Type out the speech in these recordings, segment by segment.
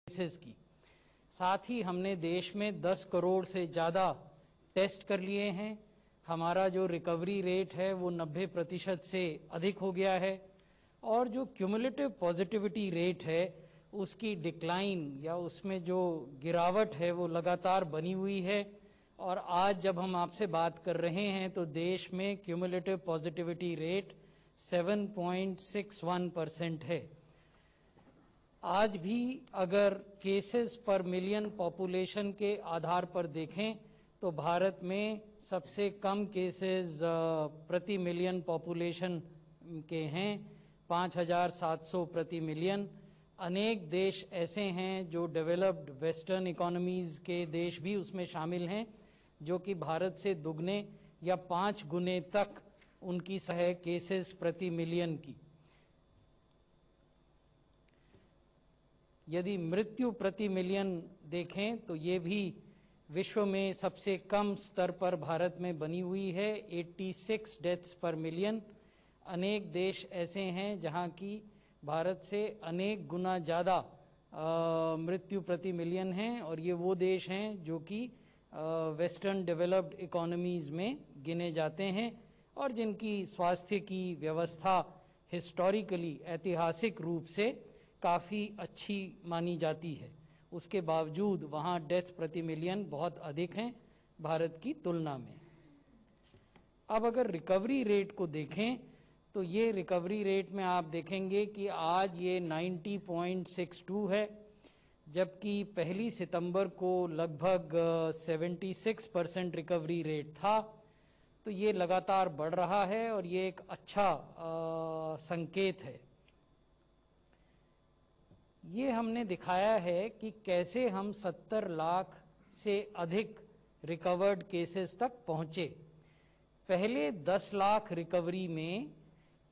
Cases की। साथ ही हमने देश में 10 करोड़ से ज़्यादा टेस्ट कर लिए हैं। हमारा जो रिकवरी रेट है वो 90% से अधिक हो गया है और जो क्यूमुलेटिव पॉजिटिविटी रेट है उसकी डिक्लाइन या उसमें जो गिरावट है वो लगातार बनी हुई है। और आज जब हम आपसे बात कर रहे हैं तो देश में क्यूमुलेटिव पॉजिटिविटी रेट 7.61% है। आज भी अगर केसेस पर मिलियन पॉपुलेशन के आधार पर देखें तो भारत में सबसे कम केसेस प्रति मिलियन पॉपुलेशन के हैं, 5,700 प्रति मिलियन। अनेक देश ऐसे हैं जो डेवलप्ड वेस्टर्न इकोनॉमीज के देश भी उसमें शामिल हैं, जो कि भारत से दुगने या 5 गुने तक उनकी है केसेस प्रति मिलियन की। यदि मृत्यु प्रति मिलियन देखें तो ये भी विश्व में सबसे कम स्तर पर भारत में बनी हुई है, 86 डेथ्स पर मिलियन। अनेक देश ऐसे हैं जहां की भारत से अनेक गुना ज़्यादा मृत्यु प्रति मिलियन हैं और ये वो देश हैं जो कि वेस्टर्न डेवलप्ड इकोनॉमीज़ में गिने जाते हैं और जिनकी स्वास्थ्य की व्यवस्था हिस्टोरिकली ऐतिहासिक रूप से काफ़ी अच्छी मानी जाती है। उसके बावजूद वहाँ डेथ प्रति मिलियन बहुत अधिक हैं भारत की तुलना में। अब अगर रिकवरी रेट को देखें तो ये रिकवरी रेट में आप देखेंगे कि आज ये 90.62 है, जबकि 1 सितंबर को लगभग 76% रिकवरी रेट था। तो ये लगातार बढ़ रहा है और ये एक अच्छा संकेत है। ये हमने दिखाया है कि कैसे हम 70 लाख से अधिक रिकवर्ड केसेस तक पहुंचे। पहले 10 लाख रिकवरी में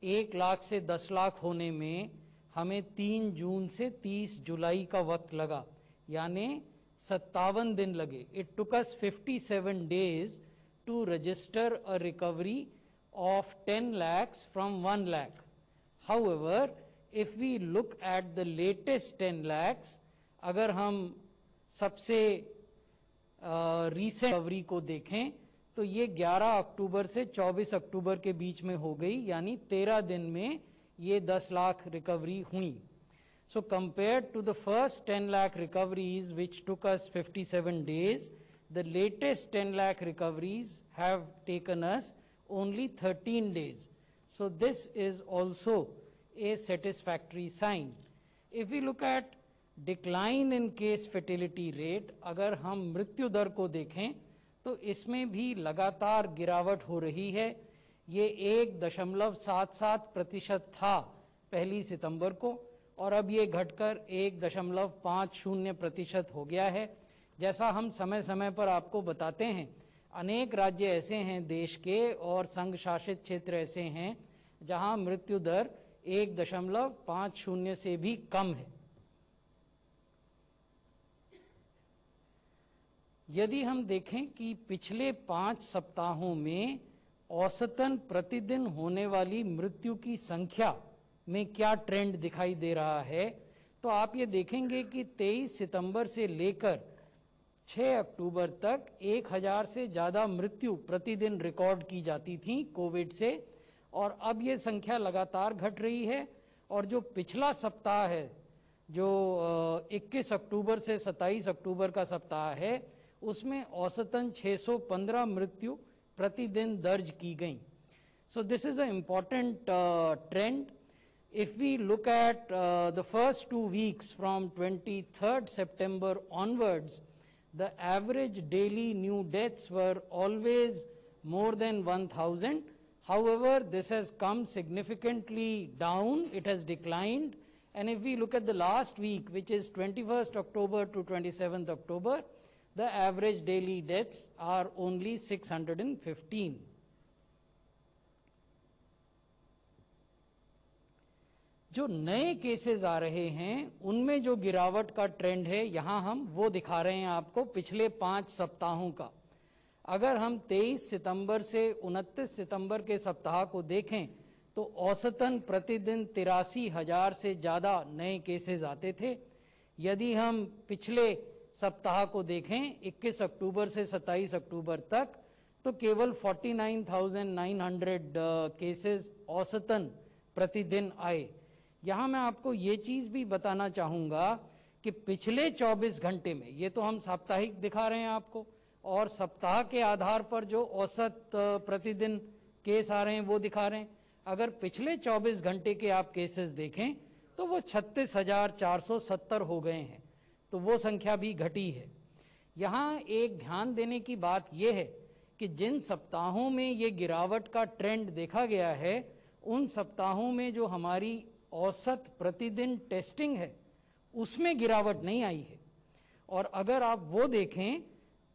1 लाख से 10 लाख होने में हमें 3 जून से 30 जुलाई का वक्त लगा, यानी 57 दिन लगे। It took us 57 days to register a recovery of 10 lakhs from 1 lakh. However, if we look at the latest 10 lakhs, अगर हम सबसे रीसेंट रिकवरी को देखें तो ये 11 अक्टूबर से 24 अक्टूबर के बीच में हो गई, यानी 13 दिन में ये 10 लाख रिकवरी हुई। So compared to the first 10 lakh recoveries which took us 57 days, the latest 10 lakh recoveries have taken us only 13 days. So this is also a satisfactory sign. If we look at decline in case fatality rate, अगर हम मृत्यु दर को देखें तो इसमें भी लगातार गिरावट हो रही है। ये 1.77% था 1 सितंबर को और अब ये घटकर 1.50% हो गया है। जैसा हम समय समय पर आपको बताते हैं, अनेक राज्य ऐसे हैं देश के और संघ शासित क्षेत्र ऐसे हैं जहां मृत्यु दर 1.50 से भी कम है। यदि हम देखें कि पिछले 5 सप्ताहों में औसतन प्रतिदिन होने वाली मृत्यु की संख्या में क्या ट्रेंड दिखाई दे रहा है, तो आप ये देखेंगे कि 23 सितंबर से लेकर 6 अक्टूबर तक 1000 से ज़्यादा मृत्यु प्रतिदिन रिकॉर्ड की जाती थी कोविड से, और अब ये संख्या लगातार घट रही है। और जो पिछला सप्ताह है, जो 21 अक्टूबर से 27 अक्टूबर का सप्ताह है, उसमें औसतन 615 मृत्यु प्रतिदिन दर्ज की गई। So this is a important trend. If we look at the first 2 weeks from 23rd September onwards, the average daily new deaths were always more than 1,000. However, this has come significantly down. It has declined. And if we look at the last week, which is 21st October to 27th October, the average daily deaths are only 615. जो नए cases आ रहे हैं उनमें जो गिरावट का trend है, यहां हम वो दिखा रहे हैं आपको पिछले 5 सप्ताहों का। अगर हम 23 सितंबर से 29 सितंबर के सप्ताह को देखें तो औसतन प्रतिदिन 83,000 से ज़्यादा नए केसेस आते थे। यदि हम पिछले सप्ताह को देखें 21 अक्टूबर से 27 अक्टूबर तक, तो केवल 49,900 केसेस औसतन प्रतिदिन आए। यहां मैं आपको ये चीज भी बताना चाहूंगा कि पिछले 24 घंटे में, ये तो हम साप्ताहिक दिखा रहे हैं आपको, और सप्ताह के आधार पर जो औसत प्रतिदिन केस आ रहे हैं वो दिखा रहे हैं। अगर पिछले 24 घंटे के आप केसेस देखें तो वो 36,470 हो गए हैं, तो वो संख्या भी घटी है। यहाँ एक ध्यान देने की बात यह है कि जिन सप्ताहों में ये गिरावट का ट्रेंड देखा गया है, उन सप्ताहों में जो हमारी औसत प्रतिदिन टेस्टिंग है उसमें गिरावट नहीं आई है। और अगर आप वो देखें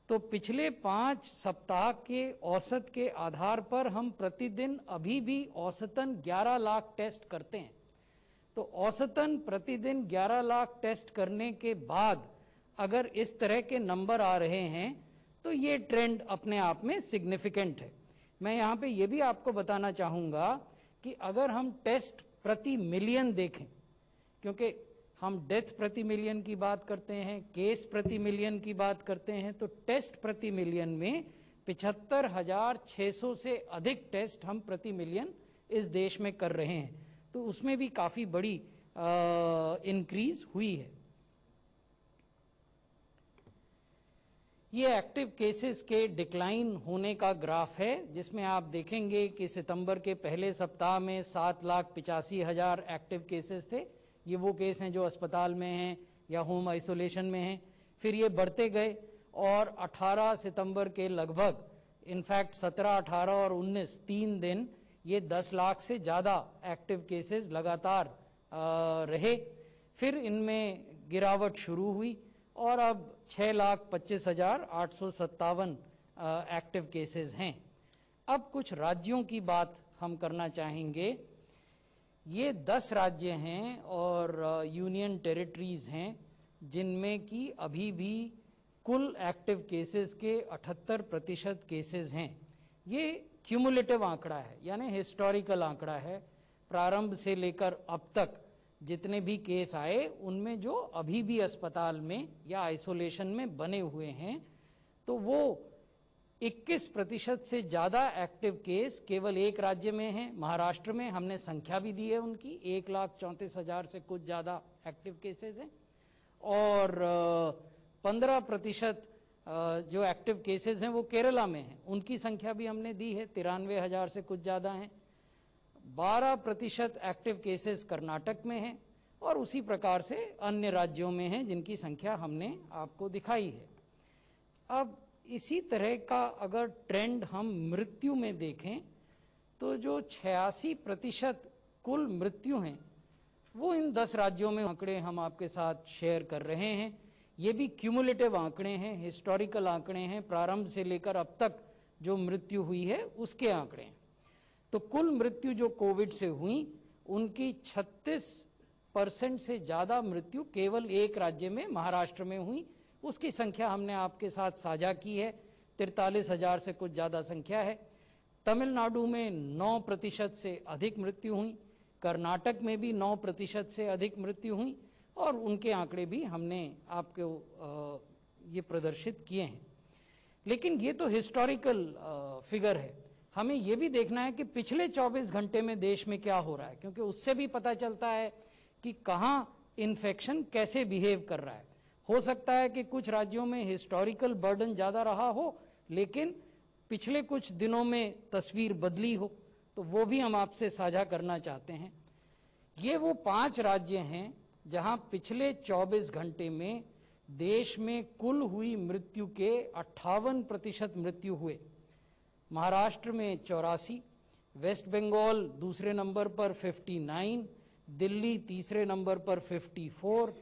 तो पिछले 5 सप्ताह के औसत के आधार पर हम प्रतिदिन अभी भी औसतन 11 लाख टेस्ट करते हैं। तो औसतन प्रतिदिन 11 लाख टेस्ट करने के बाद अगर इस तरह के नंबर आ रहे हैं तो ये ट्रेंड अपने आप में सिग्निफिकेंट है। मैं यहाँ पे ये भी आपको बताना चाहूँगा कि अगर हम टेस्ट प्रति मिलियन देखें, क्योंकि हम डेथ प्रति मिलियन की बात करते हैं, केस प्रति मिलियन की बात करते हैं, तो टेस्ट प्रति मिलियन में 75,600 से अधिक टेस्ट हम प्रति मिलियन इस देश में कर रहे हैं। तो उसमें भी काफी बड़ी इंक्रीज हुई है। ये एक्टिव केसेस के डिक्लाइन होने का ग्राफ है, जिसमें आप देखेंगे कि सितंबर के पहले सप्ताह में 7,85,000 एक्टिव केसेस थे। ये वो केस हैं जो अस्पताल में हैं या होम आइसोलेशन में हैं। फिर ये बढ़ते गए और 18 सितंबर के लगभग, इनफैक्ट 17, 18 और 19 3 दिन ये 10 लाख से ज़्यादा एक्टिव केसेस लगातार रहे। फिर इनमें गिरावट शुरू हुई और अब 6,25,857 एक्टिव केसेस हैं। अब कुछ राज्यों की बात हम करना चाहेंगे। ये 10 राज्य हैं और यूनियन टेरिटरीज हैं जिनमें कि अभी भी कुल एक्टिव केसेस के 78% केसेस हैं। ये क्यूमुलेटिव आंकड़ा है, यानी हिस्टोरिकल आंकड़ा है। प्रारंभ से लेकर अब तक जितने भी केस आए उनमें जो अभी भी अस्पताल में या आइसोलेशन में बने हुए हैं, तो वो 21% से ज्यादा एक्टिव केस केवल एक राज्य में है, महाराष्ट्र में। हमने संख्या भी दी है उनकी, 1,34,000 से कुछ ज्यादा एक्टिव केसेस हैं। और 15% जो एक्टिव केसेस हैं वो केरला में हैं, उनकी संख्या भी हमने दी है, 93,000 से कुछ ज्यादा हैं। 12% एक्टिव केसेस कर्नाटक में हैं और उसी प्रकार से अन्य राज्यों में हैं जिनकी संख्या हमने आपको दिखाई है। अब इसी तरह का अगर ट्रेंड हम मृत्यु में देखें तो जो 86% कुल मृत्यु हैं वो इन 10 राज्यों में आंकड़े हम आपके साथ शेयर कर रहे हैं। ये भी क्यूमुलेटिव आंकड़े हैं, हिस्टोरिकल आंकड़े हैं, प्रारंभ से लेकर अब तक जो मृत्यु हुई है उसके आंकड़े हैं। तो कुल मृत्यु जो कोविड से हुई उनकी 36% से ज्यादा मृत्यु केवल एक राज्य में, महाराष्ट्र में हुई। उसकी संख्या हमने आपके साथ साझा की है, 43,000 से कुछ ज्यादा संख्या है। तमिलनाडु में 9% से अधिक मृत्यु हुई, कर्नाटक में भी 9% से अधिक मृत्यु हुई और उनके आंकड़े भी हमने आपको ये प्रदर्शित किए हैं। लेकिन ये तो हिस्टोरिकल फिगर है। हमें ये भी देखना है कि पिछले 24 घंटे में देश में क्या हो रहा है, क्योंकि उससे भी पता चलता है कि कहाँ इन्फेक्शन कैसे बिहेव कर रहा है। हो सकता है कि कुछ राज्यों में हिस्टोरिकल बर्डन ज्यादा रहा हो, लेकिन पिछले कुछ दिनों में तस्वीर बदली हो, तो वो भी हम आपसे साझा करना चाहते हैं। ये वो 5 राज्य हैं जहां पिछले 24 घंटे में देश में कुल हुई मृत्यु के 58% मृत्यु हुए। महाराष्ट्र में 84, वेस्ट बंगाल दूसरे नंबर पर 59, दिल्ली तीसरे नंबर पर 54,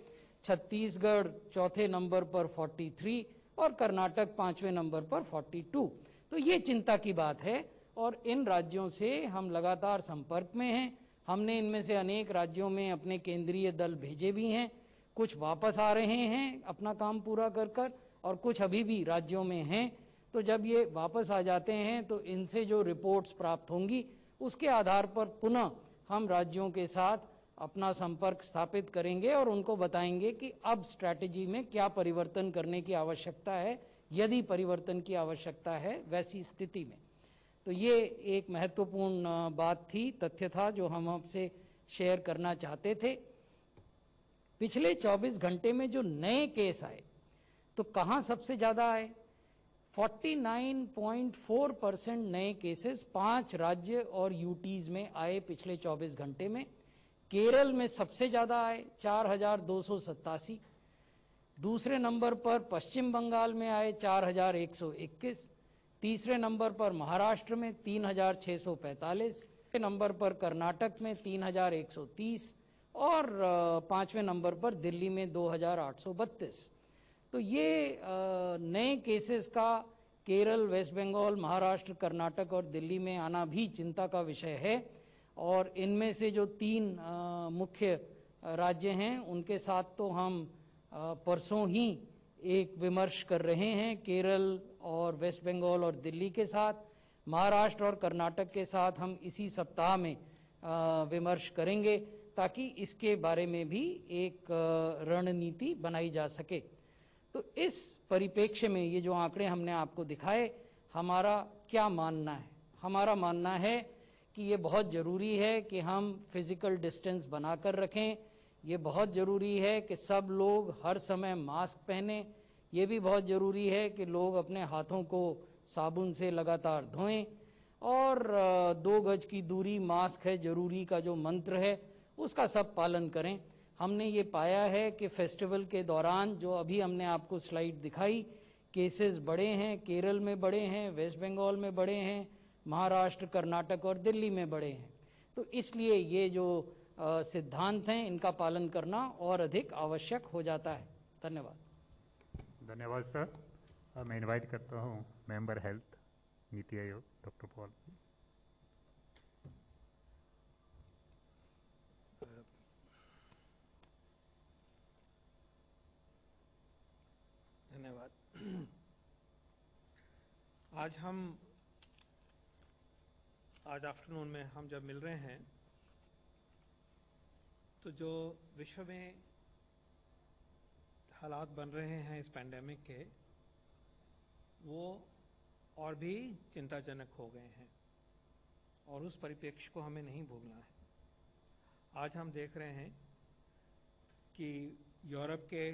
छत्तीसगढ़ चौथे नंबर पर 43 और कर्नाटक 5वें नंबर पर 42। तो ये चिंता की बात है और इन राज्यों से हम लगातार संपर्क में हैं। हमने इनमें से अनेक राज्यों में अपने केंद्रीय दल भेजे भी हैं, कुछ वापस आ रहे हैं अपना काम पूरा कर कर और कुछ अभी भी राज्यों में हैं। तो जब ये वापस आ जाते हैं तो इनसे जो रिपोर्ट्स प्राप्त होंगी उसके आधार पर पुनः हम राज्यों के साथ अपना संपर्क स्थापित करेंगे और उनको बताएंगे कि अब स्ट्रैटेजी में क्या परिवर्तन करने की आवश्यकता है, यदि परिवर्तन की आवश्यकता है वैसी स्थिति में। तो ये एक महत्वपूर्ण बात थी, तथ्य था जो हम आपसे शेयर करना चाहते थे। पिछले 24 घंटे में जो नए केस आए, तो कहाँ सबसे ज़्यादा आए? 49.4% नए केसेस 5 राज्य और यूटीज में आए पिछले 24 घंटे में। केरल में सबसे ज़्यादा आए 4,287। दूसरे नंबर पर पश्चिम बंगाल में आए 4,121। तीसरे नंबर पर महाराष्ट्र में 3,645। नंबर पर कर्नाटक में 3,130 और पांचवें नंबर पर दिल्ली में 2,832। तो ये नए केसेस का केरल, वेस्ट बंगाल, महाराष्ट्र, कर्नाटक और दिल्ली में आना भी चिंता का विषय है। और इनमें से जो 3 मुख्य राज्य हैं उनके साथ तो हम परसों ही एक विमर्श कर रहे हैं, केरल और वेस्ट बंगाल और दिल्ली के साथ। महाराष्ट्र और कर्नाटक के साथ हम इसी सप्ताह में विमर्श करेंगे, ताकि इसके बारे में भी एक रणनीति बनाई जा सके। तो इस परिप्रेक्ष्य में ये जो आंकड़े हमने आपको दिखाए, हमारा क्या मानना है? हमारा मानना है कि ये बहुत ज़रूरी है कि हम फिजिकल डिस्टेंस बनाकर रखें। ये बहुत ज़रूरी है कि सब लोग हर समय मास्क पहने। ये भी बहुत ज़रूरी है कि लोग अपने हाथों को साबुन से लगातार धोएं और 2 गज की दूरी, मास्क है ज़रूरी का जो मंत्र है, उसका सब पालन करें। हमने ये पाया है कि फेस्टिवल के दौरान जो अभी हमने आपको स्लाइड दिखाई, केसेस बढ़े हैं, केरल में बढ़े हैं, वेस्ट बंगाल में बढ़े हैं, महाराष्ट्र, कर्नाटक और दिल्ली में बढ़े हैं। तो इसलिए ये जो सिद्धांत हैं इनका पालन करना और अधिक आवश्यक हो जाता है। धन्यवाद। धन्यवाद सर। मैं इनवाइट करता हूँ member health NITI Aayog doctor Paul. धन्यवाद। आज आफ्टरनून में हम जब मिल रहे हैं, तो जो विश्व में हालात बन रहे हैं इस पैंडेमिक के, वो और भी चिंताजनक हो गए हैं और उस परिप्रेक्ष्य को हमें नहीं भूलना है। आज हम देख रहे हैं कि यूरोप के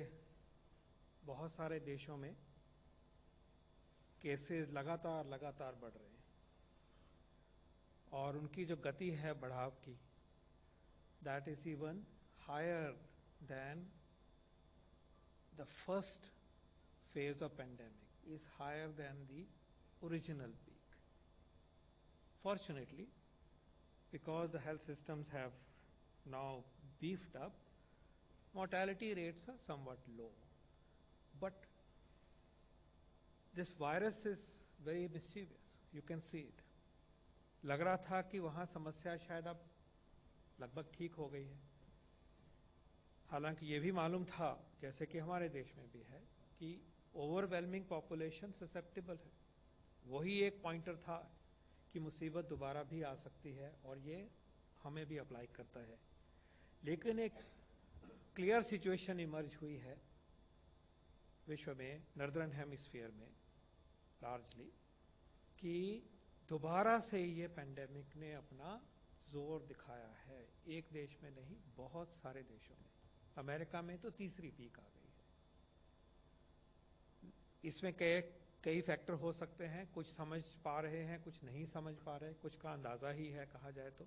बहुत सारे देशों में केसेस लगातार बढ़ रहे हैं और उनकी जो गति है बढ़ाव की, that is even higher than the first phase of pandemic, is higher than the original peak. Fortunately, because the health systems have now beefed up, mortality rates are somewhat low. But this virus is very mischievous. You can see it. लग रहा था कि वहाँ समस्या शायद अब लगभग ठीक हो गई है। हालांकि ये भी मालूम था, जैसे कि हमारे देश में भी है, कि ओवरवेलमिंग पॉपुलेशन ससेप्टेबल है। वही एक पॉइंटर था कि मुसीबत दोबारा भी आ सकती है और ये हमें भी अप्लाई करता है। लेकिन एक क्लियर सिचुएशन इमर्ज हुई है विश्व में, नॉर्दर्न हेमिस्फीयर में लार्जली, कि दोबारा से ये पैंडेमिक ने अपना जोर दिखाया है। एक देश में नहीं, बहुत सारे देशों में। अमेरिका में तो तीसरी पीक आ गई है। इसमें कई फैक्टर हो सकते हैं, कुछ समझ पा रहे हैं, कुछ नहीं समझ पा रहे, कुछ का अंदाजा ही है कहा जाए तो,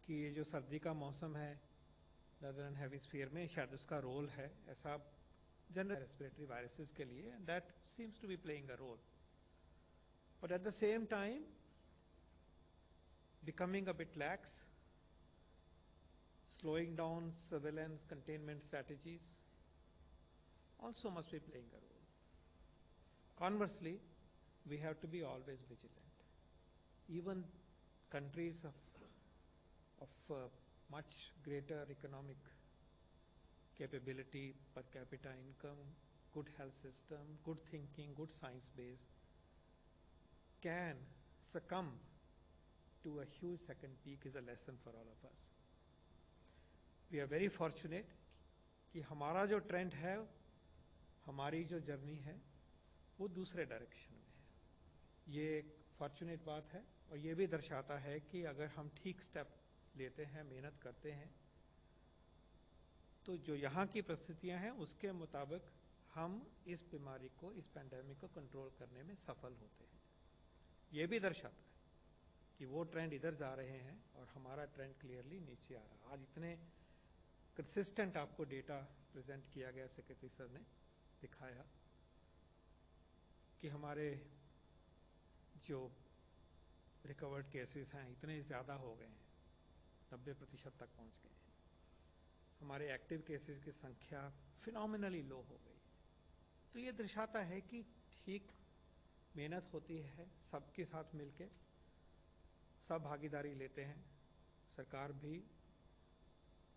कि ये जो सर्दी का मौसम है नॉर्दर्न हेमिस्फीयर में, शायद उसका रोल है ऐसा जनरल रेस्पिरेटरी वायरसेस के लिए, and that seems to be playing a role. But at the same time, becoming a bit lax, slowing down surveillance containment strategies also must be playing a role. Conversely, we have to be always vigilant. Even countries of much greater economic capability, per capita income, good health system, good thinking, good science base, can succumb to a huge second peak is a lesson for all of us. We are very fortunate कि हमारा जो trend है, हमारी जो journey है, वो दूसरे direction में है। ये एक फॉर्चुनेट बात है और ये भी दर्शाता है कि अगर हम ठीक स्टेप लेते हैं, मेहनत करते हैं, तो जो यहाँ की परिस्थितियाँ हैं उसके मुताबिक हम इस बीमारी को, इस पैंडेमिक को कंट्रोल करने में सफल होते हैं। ये भी दर्शाता है कि वो ट्रेंड इधर जा रहे हैं और हमारा ट्रेंड क्लियरली नीचे आ रहा है। आज इतने कंसिस्टेंट आपको डेटा प्रेजेंट किया गया, सेक्रेटरी सर ने दिखाया कि हमारे जो रिकवर्ड केसेस हैं इतने ज़्यादा हो गए हैं, 90% तक पहुंच गए हैं। हमारे एक्टिव केसेस की संख्या फिनोमिनली लो हो गई। तो ये दर्शाता है कि ठीक मेहनत होती है, सबके साथ मिलके सब भागीदारी लेते हैं, सरकार भी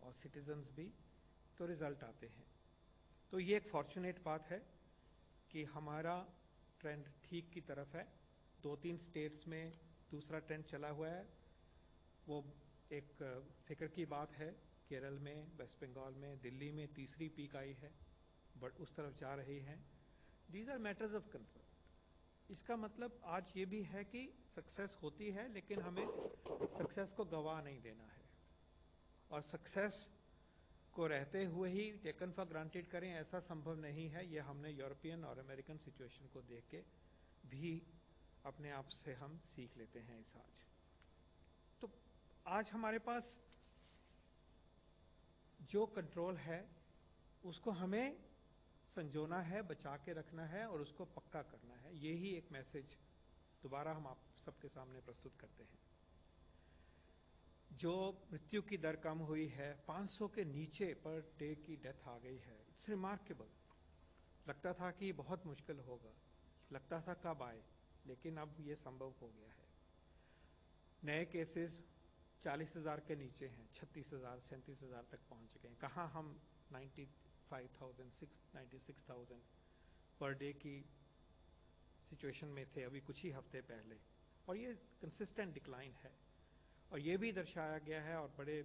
और सिटीजन्स भी, तो रिजल्ट आते हैं। तो ये एक फॉर्चुनेट बात है कि हमारा ट्रेंड ठीक की तरफ है। 2-3 स्टेट्स में दूसरा ट्रेंड चला हुआ है, वो एक फिक्र की बात है। केरल में, वेस्ट बंगाल में, दिल्ली में तीसरी पीक आई है, बट उस तरफ जा रही है। These are matters of concern. इसका मतलब आज ये भी है कि सक्सेस होती है, लेकिन हमें सक्सेस को गवा नहीं देना है और सक्सेस को रहते हुए ही टेकन फॉर ग्रांटेड करें, ऐसा संभव नहीं है। ये हमने यूरोपियन और अमेरिकन सिचुएशन को देख के भी अपने आप से हम सीख लेते हैं इस आज। तो आज हमारे पास जो कंट्रोल है उसको हमें संजोना है, बचा के रखना है और उसको पक्का करना है। यही एक मैसेज दोबारा हम आप सबके सामने प्रस्तुत करते हैं। जो मृत्यु की दर कम हुई है, 500 के नीचे पर डे की डेथ आ गई है, इट्स रिमार्केबल। लगता था कि बहुत मुश्किल होगा, लगता था कब आए, लेकिन अब ये संभव हो गया है। नए केसेस 40,000 के नीचे हैं, 36,000 37,000 तक पहुंच गए हैं। कहाँ हम 95,000 96,000 पर डे की सिचुएशन में थे अभी कुछ ही हफ्ते पहले, और ये कंसिस्टेंट डिक्लाइन है। और ये भी दर्शाया गया है और बड़े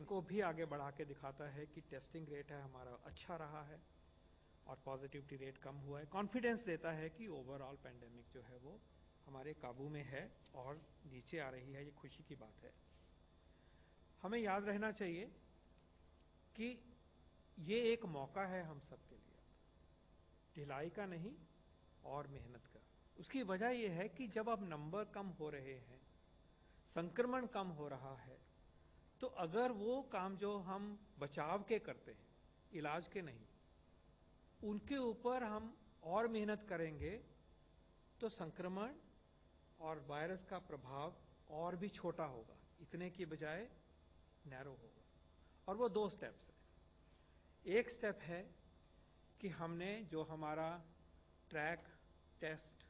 को भी आगे बढ़ा के दिखाता है कि टेस्टिंग रेट है हमारा अच्छा रहा है और पॉजिटिविटी रेट कम हुआ है। कॉन्फिडेंस देता है कि ओवरऑल पैंडेमिक जो है वो हमारे काबू में है और नीचे आ रही है। ये खुशी की बात है। हमें याद रहना चाहिए कि ये एक मौका है हम सबके लिए, ढिलाई का नहीं और मेहनत का। उसकी वजह यह है कि जब अब नंबर कम हो रहे हैं, संक्रमण कम हो रहा है, तो अगर वो काम जो हम बचाव के करते हैं, इलाज के नहीं, उनके ऊपर हम और मेहनत करेंगे तो संक्रमण और वायरस का प्रभाव और भी छोटा होगा, इतने की बजाय नैरो होगा। और वो 2 स्टेप्स हैं। एक स्टेप है कि हमने जो हमारा ट्रैक, टेस्ट,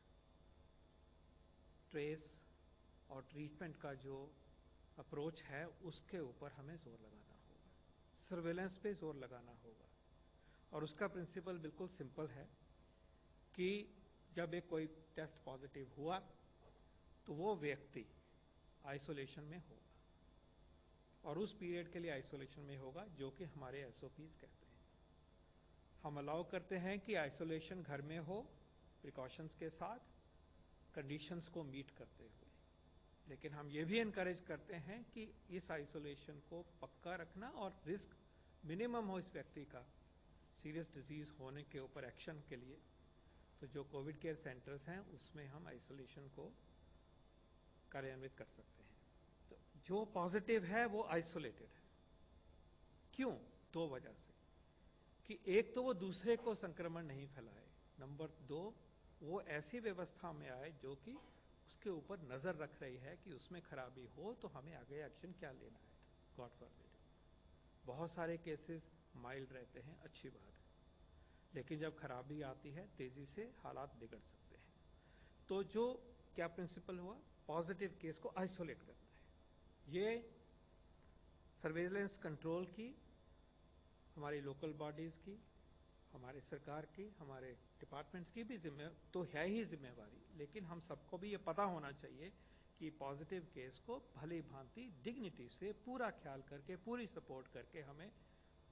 ट्रेस और ट्रीटमेंट का जो अप्रोच है उसके ऊपर हमें जोर लगाना होगा, सर्वेलेंस पे जोर लगाना होगा। और उसका प्रिंसिपल बिल्कुल सिंपल है कि जब एक कोई टेस्ट पॉजिटिव हुआ तो वो व्यक्ति आइसोलेशन में होगा और उस पीरियड के लिए आइसोलेशन में होगा, जो कि हमारे एसओपीज कहते हैं। हम अलाउ करते हैं कि आइसोलेशन घर में हो, प्रिकॉशंस के साथ, कंडीशंस को मीट करते हुए। लेकिन हम ये भी इनकरेज करते हैं कि इस आइसोलेशन को पक्का रखना और रिस्क मिनिमम हो इस व्यक्ति का सीरियस डिजीज होने के ऊपर एक्शन के लिए। तो जो कोविड केयर सेंटर्स हैं उसमें हम आइसोलेशन को कार्यान्वित कर सकते हैं। तो जो पॉजिटिव है वो आइसोलेटेड है। क्यों? 2 वजह से कि एक तो वो दूसरे को संक्रमण नहीं फैलाए, नंबर 2 वो ऐसी व्यवस्था में आए जो कि उसके ऊपर नजर रख रही है कि उसमें खराबी हो तो हमें आगे एक्शन क्या लेना है। God forbid. बहुत सारे केसेस माइल्ड रहते हैं, अच्छी बात है, लेकिन जब खराबी आती है तेजी से हालात बिगड़ सकते हैं। तो जो क्या प्रिंसिपल हुआ, पॉजिटिव केस को आइसोलेट करना है। ये सर्वेलेंस कंट्रोल की, हमारी लोकल बॉडीज की, हमारी सरकार की, हमारे डिपार्टमेंट्स की भी तो है ही जिम्मेवारी। लेकिन हम सबको भी ये पता होना चाहिए कि पॉजिटिव केस को भली भांति डिग्निटी से पूरा ख्याल करके पूरी सपोर्ट करके हमें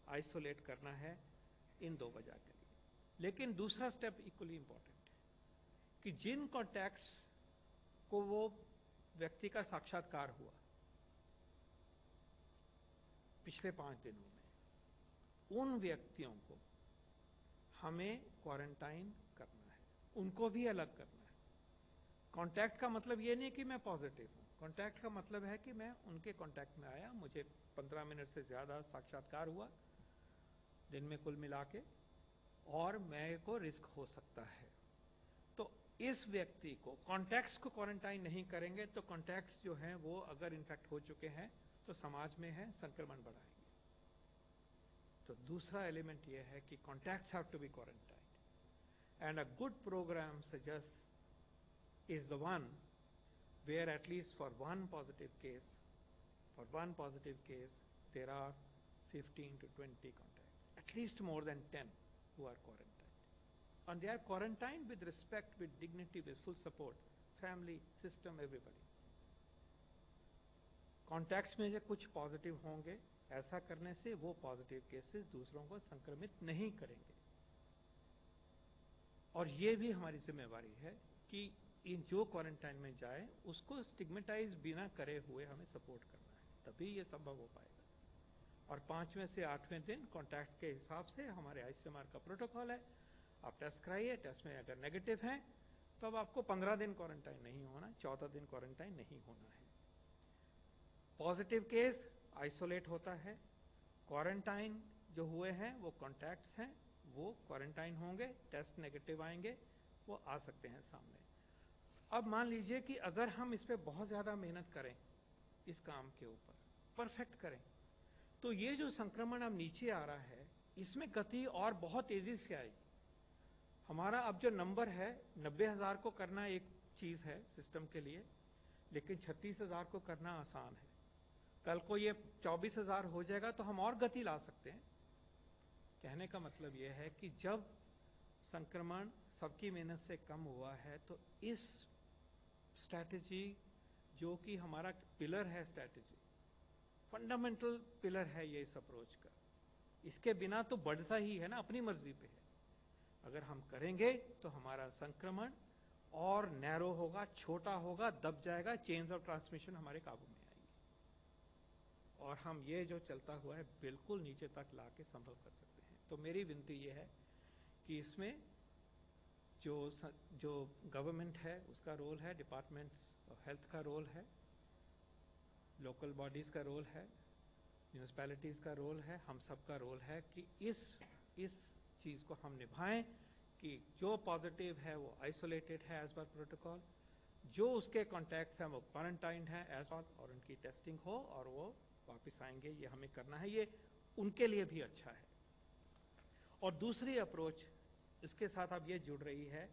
आइसोलेट करना है इन 2 वजह के लिए। लेकिन दूसरा स्टेप इक्वली इंपॉर्टेंट है कि जिन कॉन्टैक्ट्स को वो व्यक्ति का साक्षात्कार हुआ पिछले 5 दिनों में, उन व्यक्तियों को हमें क्वारंटाइन करना है, उनको भी अलग करना है। कांटेक्ट का मतलब ये नहीं कि मैं पॉजिटिव हूं, कांटेक्ट का मतलब है कि मैं उनके कांटेक्ट में आया, मुझे 15 मिनट से ज्यादा साक्षात्कार हुआ दिन में कुल मिला के, और मेरे को रिस्क हो सकता है। तो इस व्यक्ति को कॉन्टैक्ट्स को क्वारंटाइन नहीं करेंगे तो कॉन्टैक्ट्स जो हैं वो अगर इन्फेक्ट हो चुके हैं तो समाज में है संक्रमण बढ़ाएंगे। तो दूसरा एलिमेंट ये है कि contacts have to be quarantined and a good programme suggest is the one where at least for one positive case there are 15 to 20 contacts, at least more than 10 who are quarantined, and they are quarantined with respect, with dignity, with full support, family, system, everybody. Contacts में से कुछ positive होंगे, ऐसा करने से वो positive cases दूसरों को संक्रमित नहीं करेंगे। और ये भी हमारी जिम्मेवारी है कि इन जो क्वारंटाइन में जाए उसको स्टिग्मेटाइज बिना करे हुए हमें सपोर्ट करना है, तभी ये संभव हो पाएगा। और 5वें से 8वें दिन कॉन्टैक्ट्स के हिसाब से हमारे आईसीएमआर का प्रोटोकॉल है, आप टेस्ट कराइए, टेस्ट में अगर नेगेटिव है तो अब आपको 15 दिन क्वारंटाइन नहीं होना, 14 दिन क्वारंटाइन नहीं होना है। पॉजिटिव केस आइसोलेट होता है, क्वारंटाइन जो हुए हैं वो कॉन्टैक्ट्स हैं, वो क्वारंटाइन होंगे, टेस्ट नेगेटिव आएंगे, वो आ सकते हैं सामने। अब मान लीजिए कि अगर हम इस पे बहुत ज्यादा मेहनत करें, इस काम के ऊपर परफेक्ट करें, तो ये जो संक्रमण अब नीचे आ रहा है इसमें गति और बहुत तेजी से आएगी। हमारा अब जो नंबर है 90,000 को करना एक चीज है सिस्टम के लिए, लेकिन 36,000 को करना आसान है। कल को ये 24,000 हो जाएगा तो हम और गति ला सकते हैं। कहने का मतलब यह है कि जब संक्रमण सबकी मेहनत से कम हुआ है तो इस स्ट्रैटेजी जो कि हमारा पिलर है, स्ट्रैटेजी फंडामेंटल पिलर है ये इस अप्रोच का, इसके बिना तो बढ़ता ही है ना, अपनी मर्जी पे है। अगर हम करेंगे तो हमारा संक्रमण और नैरो होगा, छोटा होगा, दब जाएगा, चेन्स ऑफ ट्रांसमिशन हमारे काबू में आएंगे और हम ये जो चलता हुआ है बिल्कुल नीचे तक ला के संभव कर सकते हैं। तो मेरी विनती ये है कि इसमें जो गवर्नमेंट है उसका रोल है, डिपार्टमेंट्स ऑफ हेल्थ का रोल है, लोकल बॉडीज का रोल है, म्यूनिसिपैलिटीज का रोल है, हम सब का रोल है कि इस चीज को हम निभाएं कि जो पॉजिटिव है वो आइसोलेटेड है एज पर प्रोटोकॉल, जो उसके कॉन्टैक्ट्स हैं वो क्वारंटाइन है एज पर, और उनकी टेस्टिंग हो और वो वापस आएंगे, ये हमें करना है, ये उनके लिए भी अच्छा है। और दूसरी अप्रोच इसके साथ अब ये जुड़ रही है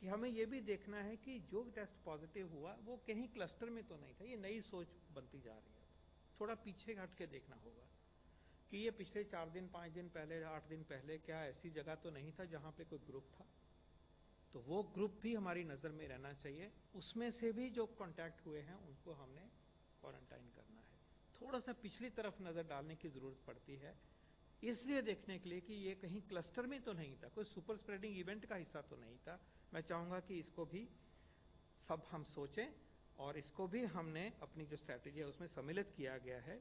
कि हमें ये भी देखना है कि जो टेस्ट पॉजिटिव हुआ वो कहीं क्लस्टर में तो नहीं था। ये नई सोच बनती जा रही है, थोड़ा पीछे हट के देखना होगा कि ये पिछले 4 दिन 5 दिन पहले 8 दिन पहले क्या ऐसी जगह तो नहीं था जहां पे कोई ग्रुप था, तो वो ग्रुप भी हमारी नजर में रहना चाहिए। उसमें से भी जो कॉन्टैक्ट हुए हैं उनको हमने क्वारंटाइन करना है। थोड़ा सा पिछली तरफ नजर डालने की जरूरत पड़ती है, इसलिए देखने के लिए कि ये कहीं क्लस्टर में तो नहीं था, कोई सुपर स्प्रेडिंग इवेंट का हिस्सा तो नहीं था। मैं चाहूंगा कि इसको भी सब हम सोचें और इसको भी हमने अपनी जो स्ट्रैटेजी है उसमें सम्मिलित किया गया है।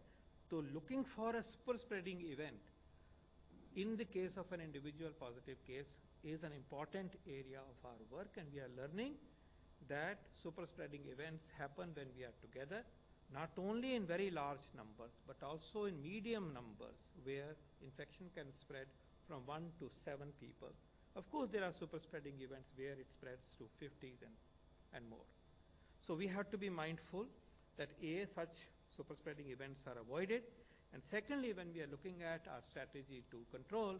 तो looking for a super spreading event in the case of an individual positive case is an important area of our work, and we are learning that super spreading events happen when we are together, not only in very large numbers but also in medium numbers where infection can spread from 1 to 7 people. Of course there are super spreading events where it spreads to 50s and more. So we have to be mindful that such super spreading events are avoided, and secondly when we are looking at our strategy to control,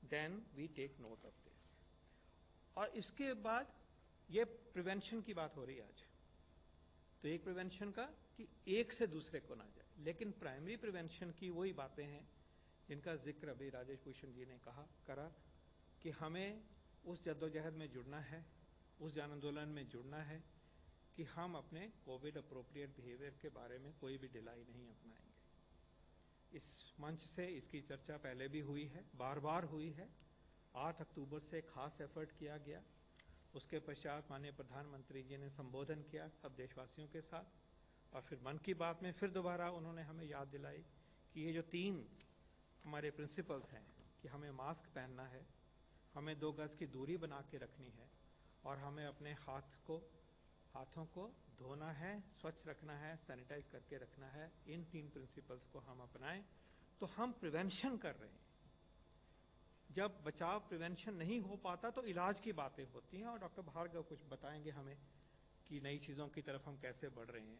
then we take note of this. और इसके बाद ये prevention की बात हो रही है आज, तो एक प्रिवेंशन का कि एक से दूसरे को ना जाए, लेकिन प्राइमरी प्रिवेंशन की वही बातें हैं जिनका जिक्र अभी राजेश भूषण जी ने करा कि हमें उस जद्दोजहद में जुड़ना है, उस जन आंदोलन में जुड़ना है कि हम अपने कोविड अप्रोप्रिएट बिहेवियर के बारे में कोई भी ढिलाई नहीं अपनाएंगे। इस मंच से इसकी चर्चा पहले भी हुई है, बार बार हुई है। 8 अक्टूबर से खास एफर्ट किया गया, उसके पश्चात माननीय प्रधानमंत्री जी ने संबोधन किया सब देशवासियों के साथ, और फिर मन की बात में फिर दोबारा उन्होंने हमें याद दिलाई कि ये जो 3 हमारे प्रिंसिपल्स हैं कि हमें मास्क पहनना है, हमें 2 गज की दूरी बना के रखनी है, और हमें अपने हाथों को धोना है, स्वच्छ रखना है, सैनिटाइज करके रखना है। इन 3 प्रिंसिपल्स को हम अपनाएं तो हम प्रिवेंशन कर रहे हैं। जब बचाव प्रिवेंशन नहीं हो पाता तो इलाज की बातें होती हैं, और डॉक्टर भार्गव कुछ बताएंगे हमें कि नई चीज़ों की तरफ हम कैसे बढ़ रहे हैं।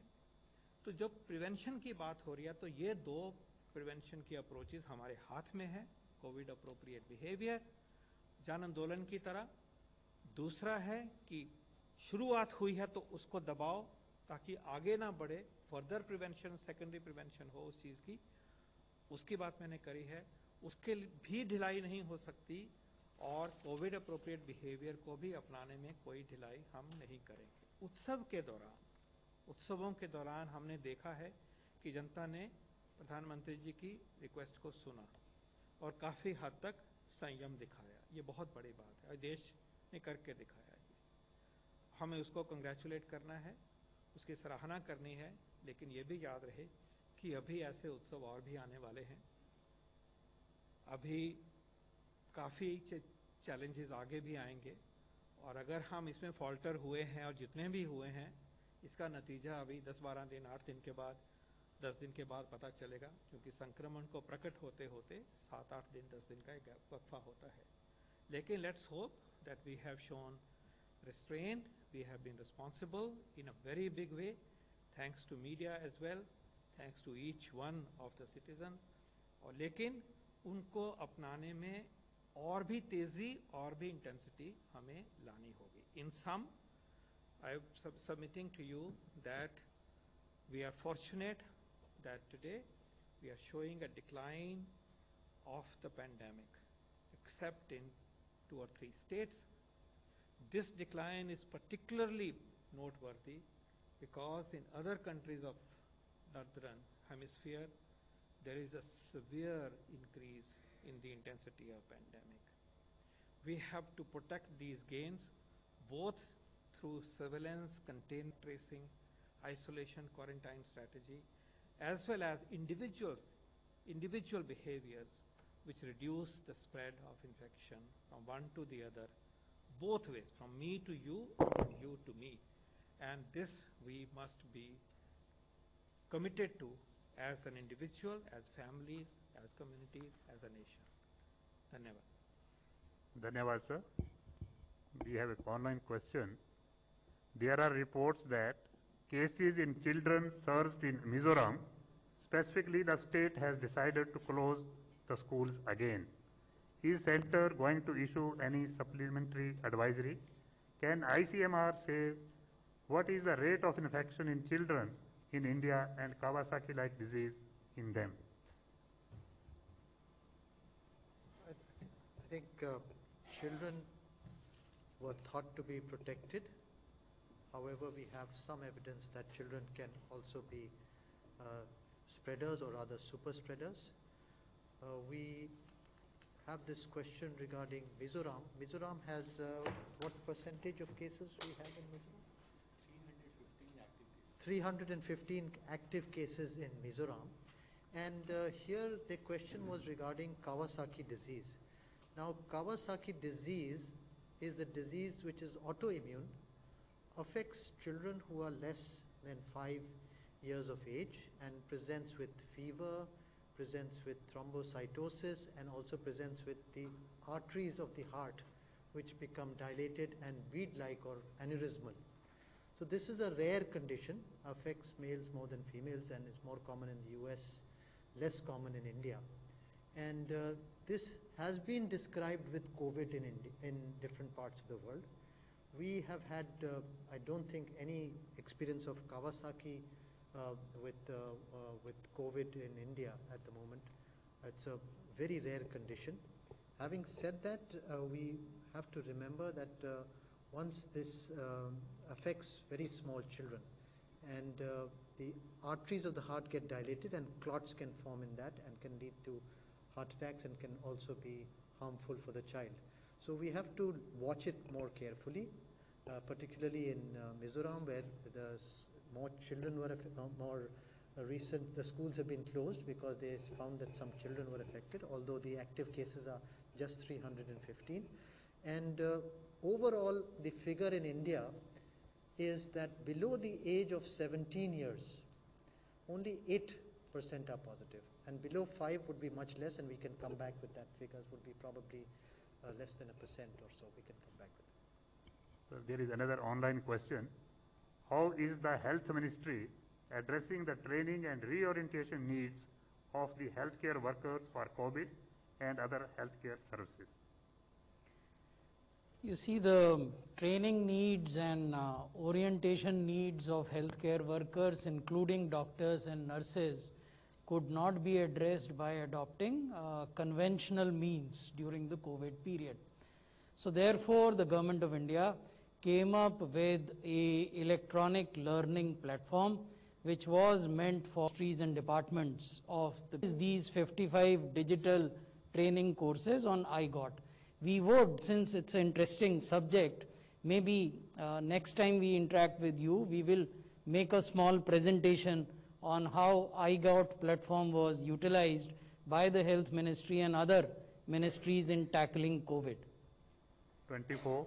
तो जब प्रिवेंशन की बात हो रही है तो ये 2 प्रिवेंशन की अप्रोचेस हमारे हाथ में है, कोविड अप्रोप्रिएट बिहेवियर जन आंदोलन की तरह। दूसरा है कि शुरुआत हुई है तो उसको दबाओ ताकि आगे ना बढ़े, फर्दर प्रिवेंशन, सेकेंडरी प्रिवेंशन हो उस चीज़ की, उसकी बात मैंने करी है। उसके भी ढिलाई नहीं हो सकती, और कोविड अप्रोप्रिएट बिहेवियर को भी अपनाने में कोई ढिलाई हम नहीं करेंगे। उत्सवों के दौरान हमने देखा है कि जनता ने प्रधानमंत्री जी की रिक्वेस्ट को सुना और काफ़ी हद तक संयम दिखाया। ये बहुत बड़ी बात है और देश ने करके दिखाया। ये हमें उसको कंग्रेचुलेट करना है, उसकी सराहना करनी है, लेकिन ये भी याद रहे कि अभी ऐसे उत्सव और भी आने वाले हैं। अभी काफ़ी चैलेंजेस आगे भी आएंगे, और अगर हम इसमें फॉल्टर हुए हैं, और जितने भी हुए हैं, इसका नतीजा अभी 10-12 दिन, 8 दिन के बाद, 10 दिन के बाद पता चलेगा, क्योंकि संक्रमण को प्रकट होते होते 7-8 दिन, 10 दिन का एक वक्फा होता है। लेकिन let's hope that we have shown restraint, we have been responsible in a very big way, thanks to media as well, thanks to each one of the citizens. और लेकिन उनको अपनाने में और भी तेजी और भी इंटेंसिटी हमें लानी होगी। In sum, I am submitting to you that we are fortunate that today we are showing a decline of the pandemic, except in 2 or 3 states. This decline is particularly noteworthy because in other countries of northern hemisphere there is a severe increase in the intensity of pandemic. We have to protect these gains both through surveillance, containment, tracing, isolation, quarantine strategy, as well as individual behaviors which reduce the spread of infection from one to the other, both ways, from me to you and from you to me. And this we must be committed to as an individual, as families, as communities, as a nation. Dhanyavad. Dhanyavad, sir. We have an online question. There are reports that cases in children surged in Mizoram. Specifically, the state has decided to close the schools again. Is center going to issue any supplementary advisory? Can ICMR say what is the rate of infection in children in India and Kawasaki-like disease in them? I think children were thought to be protected. However, we have some evidence that children can also be spreaders or rather super spreaders. We have this question regarding Mizoram. Mizoram has what percentage of cases we have in Mizoram? 315 active cases in Mizoram. And here the question was regarding Kawasaki disease. Now, Kawasaki disease is a disease which is autoimmune, affects children who are less than 5 years of age and presents with fever, presents with thrombocytosis, and also presents with the arteries of the heart which become dilated and bead-like or aneurysmal. So this is a rare condition, affects males more than females, and is more common in the US, less common in India. And this has been described with COVID in different parts of the world. We have had, I don't think, any experience of Kawasaki with COVID in India at the moment. It's a very rare condition. Having said that, we have to remember that once this affects very small children. And the arteries of the heart get dilated and clots can form in that and can lead to heart attacks and can also be harmful for the child. So we have to watch it more carefully, particularly in Mizoram, where more children were the schools have been closed because they found that some children were affected, although the active cases are just 315. And overall, the figure in India is that below the age of 17 years, only 8% are positive, and below 5 would be much less, and we can come back with that. Figures would be probably less than 1% or so. We can come back with that. So there is another online question. How is the Health Ministry addressing the training and reorientation needs of the healthcare workers for COVID and other healthcare services? You see, the training needs and orientation needs of healthcare workers, including doctors and nurses, could not be addressed by adopting conventional means during the COVID period. So therefore, the Government of India came up with a electronic learning platform which was meant for ministries and departments of these 55 digital training courses on iGOT. We would, since it's an interesting subject, maybe next time we interact with you, we will make a small presentation on how iGOT platform was utilized by the Health Ministry and other ministries in tackling COVID. 24.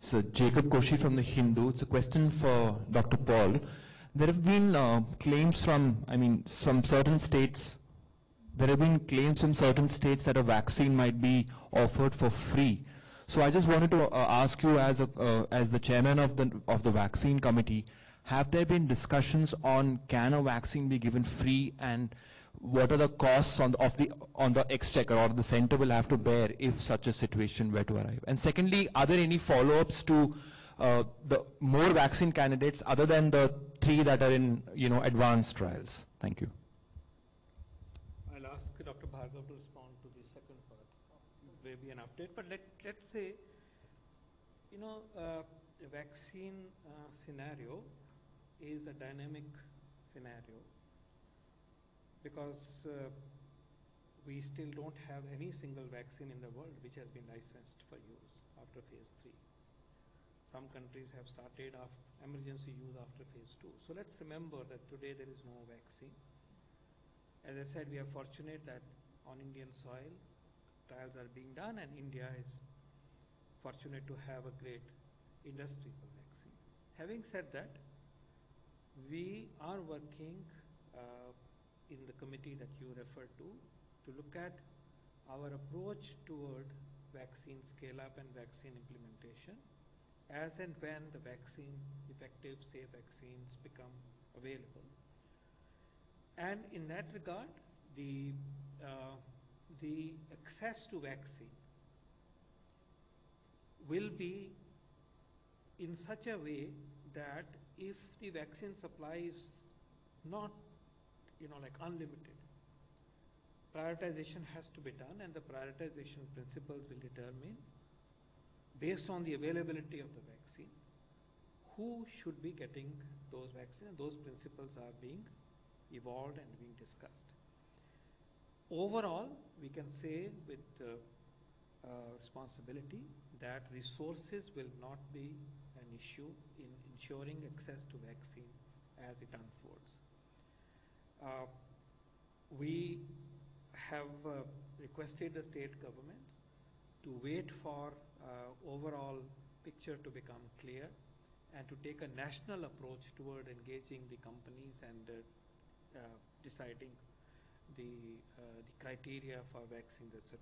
So Jacob Koshi from the Hindu. It's a question for Dr. Paul. There have been claims from, some certain states. There have been claims in certain states that a vaccine might be offered for free. So I just wanted to ask you, as the chairman of the vaccine committee, have there been discussions on can a vaccine be given free, and what are the costs on the exchequer or the center will have to bear if such a situation were to arrive? And secondly, are there any follow-ups to the more vaccine candidates other than the 3 that are in advanced trials? Thank you. I'll ask Dr. Bhargav to respond to the second part, maybe an update. But let's say, the vaccine scenario is a dynamic scenario, because we still don't have any single vaccine in the world which has been licensed for use after phase 3. Some countries have started emergency use after phase 2. So let's remember that today there is no vaccine. As I said, we are fortunate that on Indian soil trials are being done, and India is fortunate to have a great industry for vaccine. Having said that, we are working in the committee that you referred to look at our approach toward vaccine scale-up and vaccine implementation as and when the effective, safe vaccines become available. And in that regard, the access to vaccine will be in such a way that if the vaccine supply is not unlimited, prioritization has to be done, and the prioritization principles will determine, based on the availability of the vaccine, who should be getting those vaccines, and those principles are being evolved and being discussed. Overall, we can say with responsibility that resources will not be an issue in ensuring access to vaccine as it unfolds. We have requested the state governments to wait for overall picture to become clear and to take a national approach toward engaging the companies and deciding the criteria for vaccines, etc.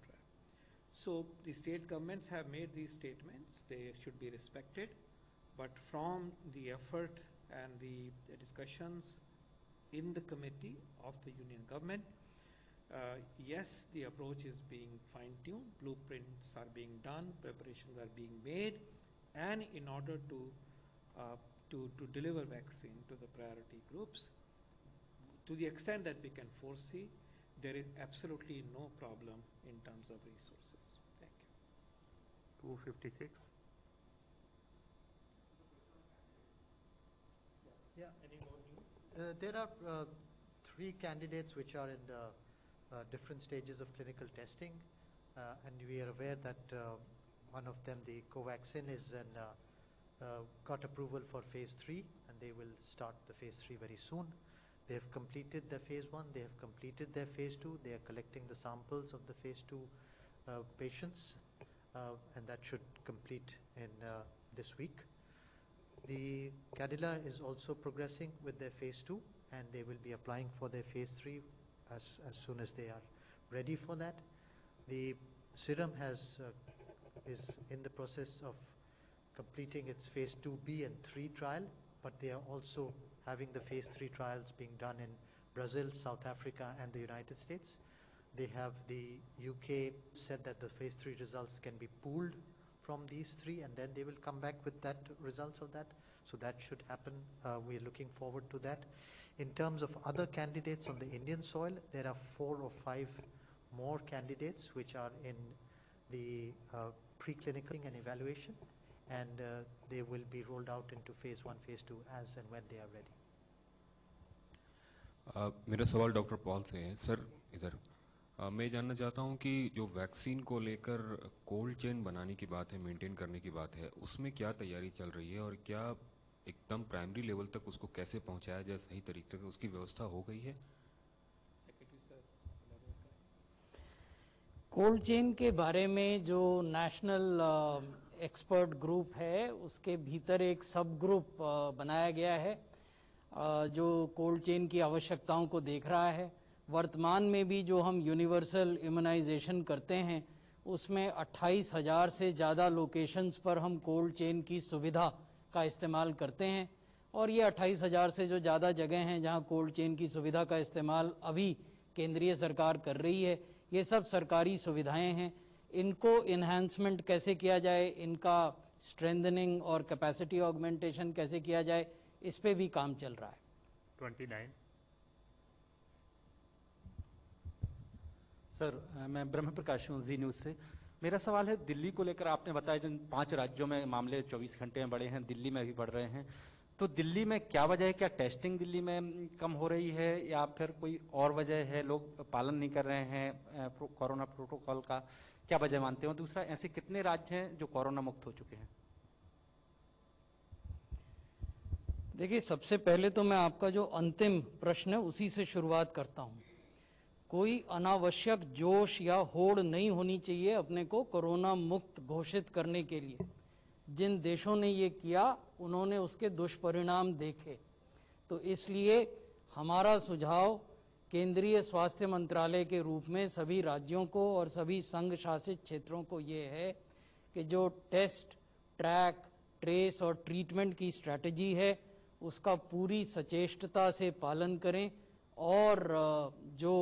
So the state governments have made these statements. They should be respected. But from the effort and the discussions in the committee of the union government, yes, the approach is being fine-tuned, blueprints are being done, preparations are being made, and in order to deliver vaccine to the priority groups, to the extent that we can foresee, there is absolutely no problem in terms of resources. Thank you. 256. Yeah. There are three candidates which are in the different stages of clinical testing, and we are aware that one of them, the Covaxin, is got approval for phase 3, and they will start the phase 3 very soon. They have completed their phase 1, they have completed their phase 2, they are collecting the samples of the phase 2 patients, and that should complete in this week. The Cadila is also progressing with their phase 2, and they will be applying for their phase 3 as soon as they are ready for that. The Serum is in the process of completing its phase 2B and 3 trial, but they are also having the phase 3 trials being done in Brazil, South Africa, and the United States. They have the UK said that the phase 3 results can be pooled from these 3, and then they will come back with that results of that. So that should happen. We are looking forward to that. In terms of other candidates on the Indian soil, there are 4 or 5 more candidates which are in the preclinical and evaluation, and they will be rolled out into phase 1, phase 2 as and when they are ready. मेरा सवाल doctor Paul से है। Sir इधर मैं जानना चाहता हूं कि जो वैक्सीन को लेकर कोल्ड चेन बनाने की बात है, मेंटेन करने की बात है, उसमें क्या तैयारी चल रही है और क्या एकदम प्राइमरी लेवल तक उसको कैसे पहुंचाया जाए सही तरीके से, उसकी व्यवस्था हो गई है? कोल्ड चेन के बारे में जो नेशनल एक्सपर्ट ग्रुप है उसके भीतर एक सब ग्रुप बनाया गया है जो कोल्ड चेन की आवश्यकताओं को देख रहा है। वर्तमान में भी जो हम यूनिवर्सल इम्यूनाइजेशन करते हैं उसमें 28,000 से ज़्यादा लोकेशंस पर हम कोल्ड चेन की सुविधा का इस्तेमाल करते हैं, और ये 28,000 से जो ज़्यादा जगह हैं जहां कोल्ड चेन की सुविधा का इस्तेमाल अभी केंद्रीय सरकार कर रही है, ये सब सरकारी सुविधाएं हैं। इनको इन्हांसमेंट कैसे किया जाए, इनका स्ट्रेंथनिंग और कैपेसिटी ऑगमेंटेशन कैसे किया जाए, इस पे भी काम चल रहा है। 29 सर मैं ब्रह्म प्रकाश हूँ जी न्यूज़ से। मेरा सवाल है दिल्ली को लेकर। आपने बताया जिन 5 राज्यों में मामले 24 घंटे में बढ़े हैं, दिल्ली में भी बढ़ रहे हैं, तो दिल्ली में क्या वजह है? क्या टेस्टिंग दिल्ली में कम हो रही है या फिर कोई और वजह है? लोग पालन नहीं कर रहे हैं कोरोना प्रोटोकॉल का, क्या वजह मानते हो? दूसरा, ऐसे कितने राज्य हैं जो कोरोना मुक्त हो चुके हैं? देखिए, सबसे पहले तो मैं आपका जो अंतिम प्रश्न है उसी से शुरुआत करता हूं। कोई अनावश्यक जोश या होड़ नहीं होनी चाहिए अपने को कोरोना मुक्त घोषित करने के लिए। जिन देशों ने ये किया उन्होंने उसके दुष्परिणाम देखे, तो इसलिए हमारा सुझाव केंद्रीय स्वास्थ्य मंत्रालय के रूप में सभी राज्यों को और सभी संघ शासित क्षेत्रों को ये है कि जो टेस्ट, ट्रैक, ट्रेस और ट्रीटमेंट की स्ट्रैटेजी है उसका पूरी सचेष्टता से पालन करें, और जो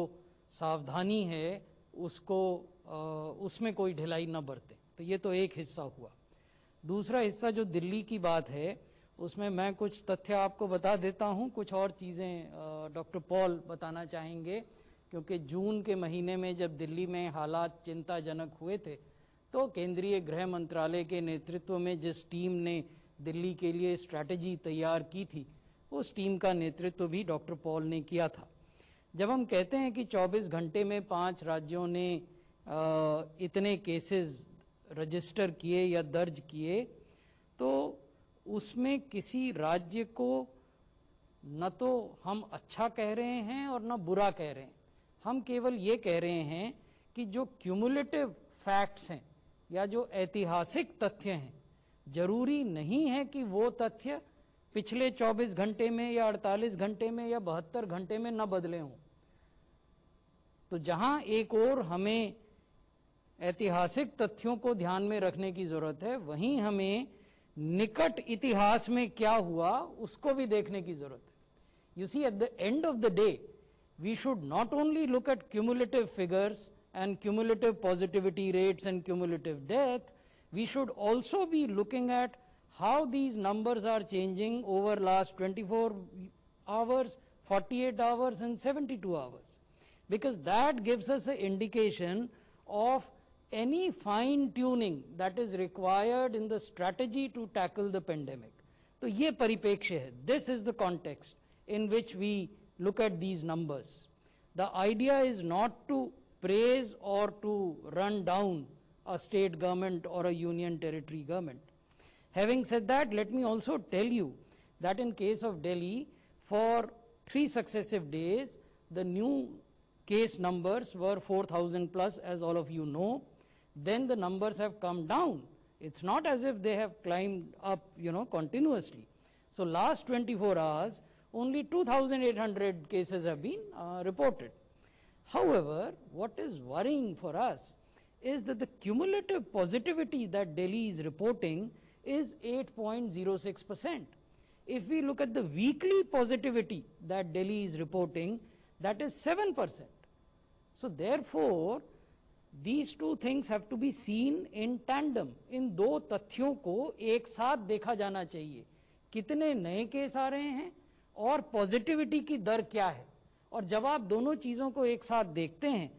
सावधानी है उसको उसमें कोई ढिलाई न बरतें। तो ये तो एक हिस्सा हुआ। दूसरा हिस्सा जो दिल्ली की बात है उसमें मैं कुछ तथ्य आपको बता देता हूं, कुछ और चीज़ें डॉक्टर पॉल बताना चाहेंगे, क्योंकि जून के महीने में जब दिल्ली में हालात चिंताजनक हुए थे तो केंद्रीय गृह मंत्रालय के नेतृत्व में जिस टीम ने दिल्ली के लिए स्ट्रैटेजी तैयार की थी उस टीम का नेतृत्व भी डॉक्टर पॉल ने किया था। जब हम कहते हैं कि 24 घंटे में 5 राज्यों ने इतने केसेस रजिस्टर किए या दर्ज किए, तो उसमें किसी राज्य को न तो हम अच्छा कह रहे हैं और न बुरा कह रहे हैं। हम केवल ये कह रहे हैं कि जो क्यूमुलेटिव फैक्ट्स हैं या जो ऐतिहासिक तथ्य हैं, जरूरी नहीं है कि वो तथ्य पिछले 24 घंटे में या 48 घंटे में या 72 घंटे में न बदले हों। तो जहां एक और हमें ऐतिहासिक तथ्यों को ध्यान में रखने की जरूरत है, वहीं हमें निकट इतिहास में क्या हुआ उसको भी देखने की जरूरत है। You see, at the end of the day we should not only look at cumulative figures and cumulative positivity rates and cumulative death, we should also be looking at how these numbers are changing over last 24 hours, 48 hours and 72 hours, because that gives us an indication of any fine tuning that is required in the strategy to tackle the pandemic. तो ये परिप्रेक्ष्य है. This is the context in which we look at these numbers. The idea is not to praise or to run down a state government or a union territory government. Having said that, let me also tell you that in case of Delhi, for 3 successive days, the new case numbers were 4,000 plus, as all of you know. Then the numbers have come down. It's not as if they have climbed up, continuously. So last 24 hours, only 2,800 cases have been reported. However, what is worrying for us is that the cumulative positivity that Delhi is reporting is 8.06%. If we look at the weekly positivity that Delhi is reporting, that is 7%. So therefore, these two things have to be seen in tandem. इन दो तथ्यों को एक साथ देखा जाना चाहिए. कितने नए केस आ रहे हैं और पॉजिटिविटी की दर क्या है. और जब आप दोनों चीजों को एक साथ देखते हैं,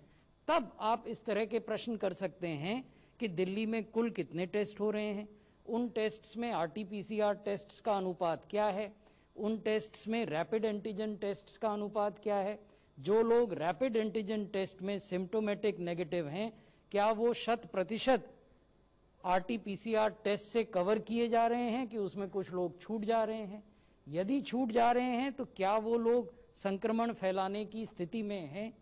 तब आप इस तरह के प्रश्न कर सकते हैं कि दिल्ली में कुल कितने टेस्ट हो रहे हैं, उन टेस्ट्स में आरटीपीसीआर टेस्ट्स का अनुपात क्या है, उन टेस्ट्स में रैपिड एंटीजन टेस्ट्स का अनुपात क्या है, जो लोग रैपिड एंटीजन टेस्ट में सिम्टोमेटिक नेगेटिव हैं, क्या वो 100% आरटीपीसीआर टेस्ट से कवर किए जा रहे हैं कि उसमें कुछ लोग छूट जा रहे हैं. यदि छूट जा रहे हैं तो क्या वो लोग संक्रमण फैलाने की स्थिति में हैं.